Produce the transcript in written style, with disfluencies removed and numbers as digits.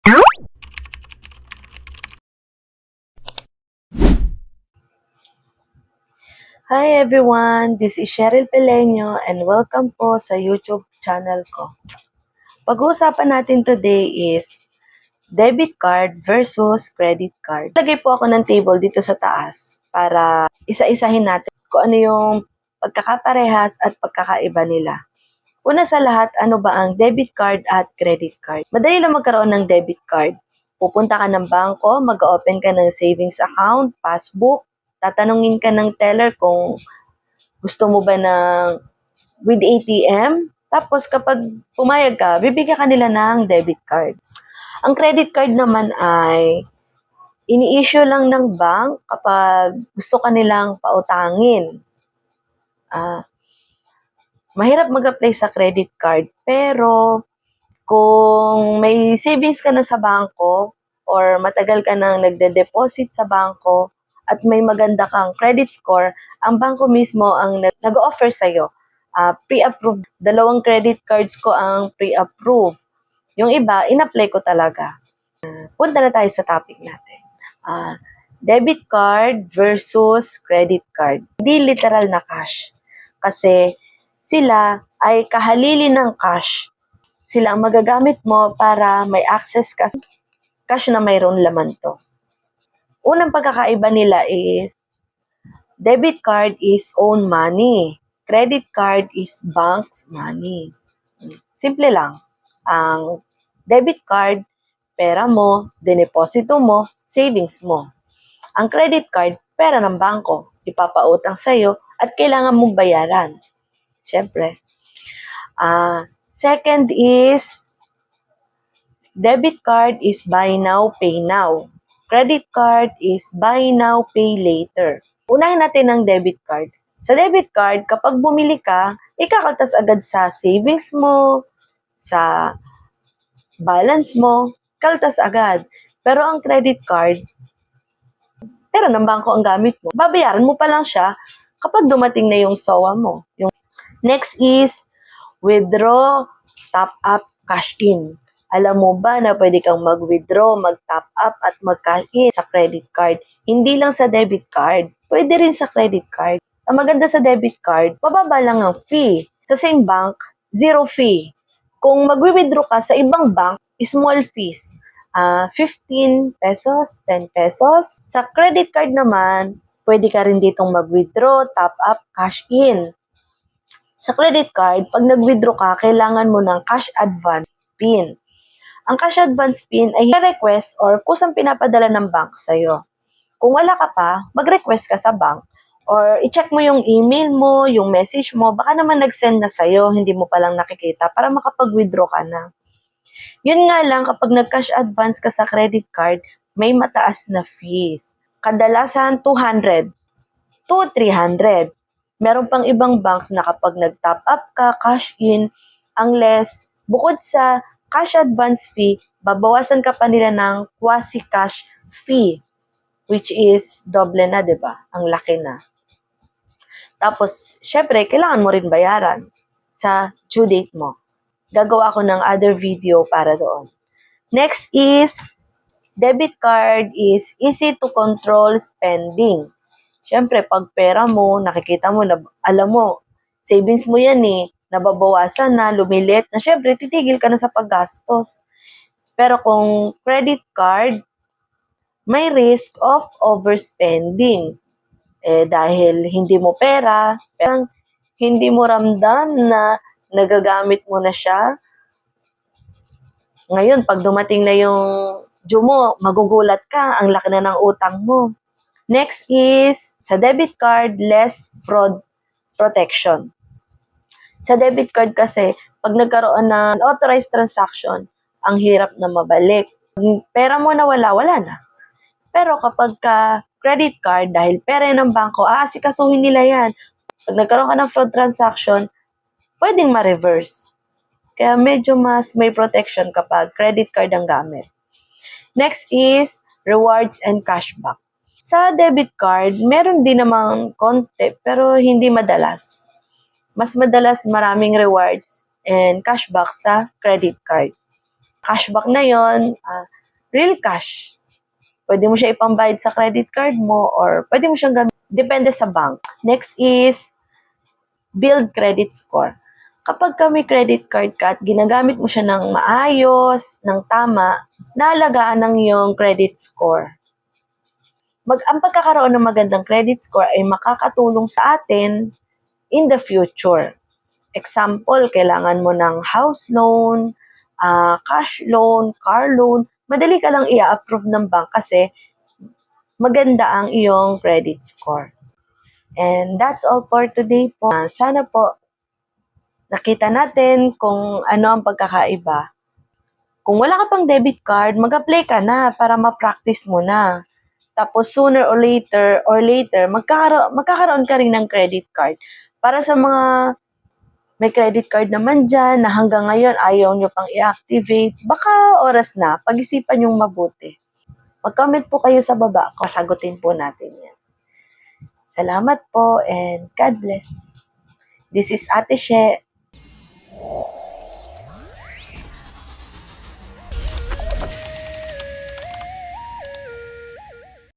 Hi everyone, this is Cheryl Peleño and welcome po sa YouTube channel ko. Pag-uusapan natin today is debit card versus credit card. Lagay po ako ng table dito sa taas para isa-isahin natin kung ano yung pagkakaparehas at pagkakaiba nila. Una sa lahat, ano ba ang debit card at credit card? Madali lang magkaroon ng debit card. Pupunta ka ng bangko, mag-open ka ng savings account, passbook, tatanungin ka ng teller kung gusto mo ba ng with ATM. Tapos kapag pumayag ka, bibigyan ka nila ng debit card. Ang credit card naman ay ini-issue lang ng bank kapag gusto ka nilang pautangin. Mahirap mag-apply sa credit card, pero kung may savings ka na sa bangko or matagal ka nang nagde-deposit sa bangko at may maganda kang credit score, ang bangko mismo ang nag-offer sa'yo. Pre-approved. 2 credit cards ko ang pre-approved. Yung iba, in-apply ko talaga. Punta na tayo sa topic natin. Debit card versus credit card. Hindi literal na cash. Kasi sila ay kahalili ng cash. Sila ang magagamit mo para may access ka sa cash na mayroon laman to. Unang pagkakaiba nila is, debit card is own money. Credit card is bank's money. Simple lang. Ang debit card, pera mo, dineposito mo, savings mo. Ang credit card, pera ng bangko, ipapautang sa'yo at kailangan mong bayaran. Siyempre. Second is, debit card is buy now, pay now. Credit card is buy now, pay later. Unahin natin ang debit card. Sa debit card, kapag bumili ka, ikakaltas agad sa savings mo, sa balance mo, kaltas agad. Pero ang credit card, pera ng bangko ang gamit mo. Babayaran mo pa lang siya kapag dumating na yung SOA mo. Next is, withdraw, top up, cash in. Alam mo ba na pwede kang mag-withdraw, mag-top up, at mag-cash in sa credit card? Hindi lang sa debit card, pwede rin sa credit card. Ang maganda sa debit card, mababa lang ang fee. Sa same bank, zero fee. Kung mag-withdraw ka sa ibang bank, small fees. 15 pesos, 10 pesos. Sa credit card naman, pwede ka rin ditong mag-withdraw, top up, cash in. Sa credit card, pag nag-withdraw ka, kailangan mo ng cash advance PIN. Ang cash advance PIN ay request or kusang pinapadala ng bank sa'yo. Kung wala ka pa, mag-request ka sa bank or i-check mo yung email mo, yung message mo, baka naman nag-send na sa'yo, hindi mo palang nakikita para makapag-withdraw ka na. Yun nga lang, kapag nag-cash advance ka sa credit card, may mataas na fees. Kadalasan 200 to 300. Meron pang ibang banks na kapag nag-top up ka, cash in, ang less, bukod sa cash advance fee, babawasan ka pa nila ng quasi-cash fee, which is doble na, di ba? Ang laki na. Tapos, syempre, kailangan mo rin bayaran sa due date mo. Gagawa ako ng other video para doon. Next is, debit card is easy to control spending. Siyempre, pag pera mo, nakikita mo, alam mo, savings mo yan nababawasan na, lumilit na, siyempre, titigil ka na sa paggastos. Pero kung credit card, may risk of overspending. Dahil hindi mo pera, parang hindi mo ramdam na nagagamit mo na siya. Ngayon, pag dumating na yung due mo, magugulat ka, ang laki na ng utang mo. Next is, sa debit card, less fraud protection. Sa debit card kasi, pag nagkaroon ng authorized transaction, ang hirap na mabalik. Pera mo na wala na. Pero kapag credit card, dahil pera ng bangko, aasikasuhin nila yan. Pag nagkaroon ka ng fraud transaction, pwedeng ma-reverse. Kaya medyo mas may protection kapag credit card ang gamit. Next is, rewards and cashback. Sa debit card, meron din namang konti, pero hindi madalas. Mas madalas maraming rewards and cashback sa credit card. Cashback na yon, real cash. Pwede mo siya ipambayad sa credit card mo or pwede mo siyang gamitin. Depende sa bank. Next is build credit score. Kapag may credit card ka at ginagamit mo siya ng maayos, ng tama, naalagaan ng iyong credit score. Ang pagkakaroon ng magandang credit score ay makakatulong sa atin in the future. Example, kailangan mo ng house loan, cash loan, car loan, madali ka lang i-approve ng bank kasi maganda ang iyong credit score. And that's all for today po. Sana po nakita natin kung ano ang pagkakaiba. Kung wala ka pang debit card, mag-apply ka na para ma-practice mo na. Tapos sooner or later, magkakaroon ka rin ng credit card. Para sa mga may credit card naman dyan na hanggang ngayon ayaw nyo pang i-activate, baka oras na, pag-isipan yung mabuti. Mag-comment po kayo sa baba, kasagutin po natin yan. Salamat po and God bless. This is Ate She.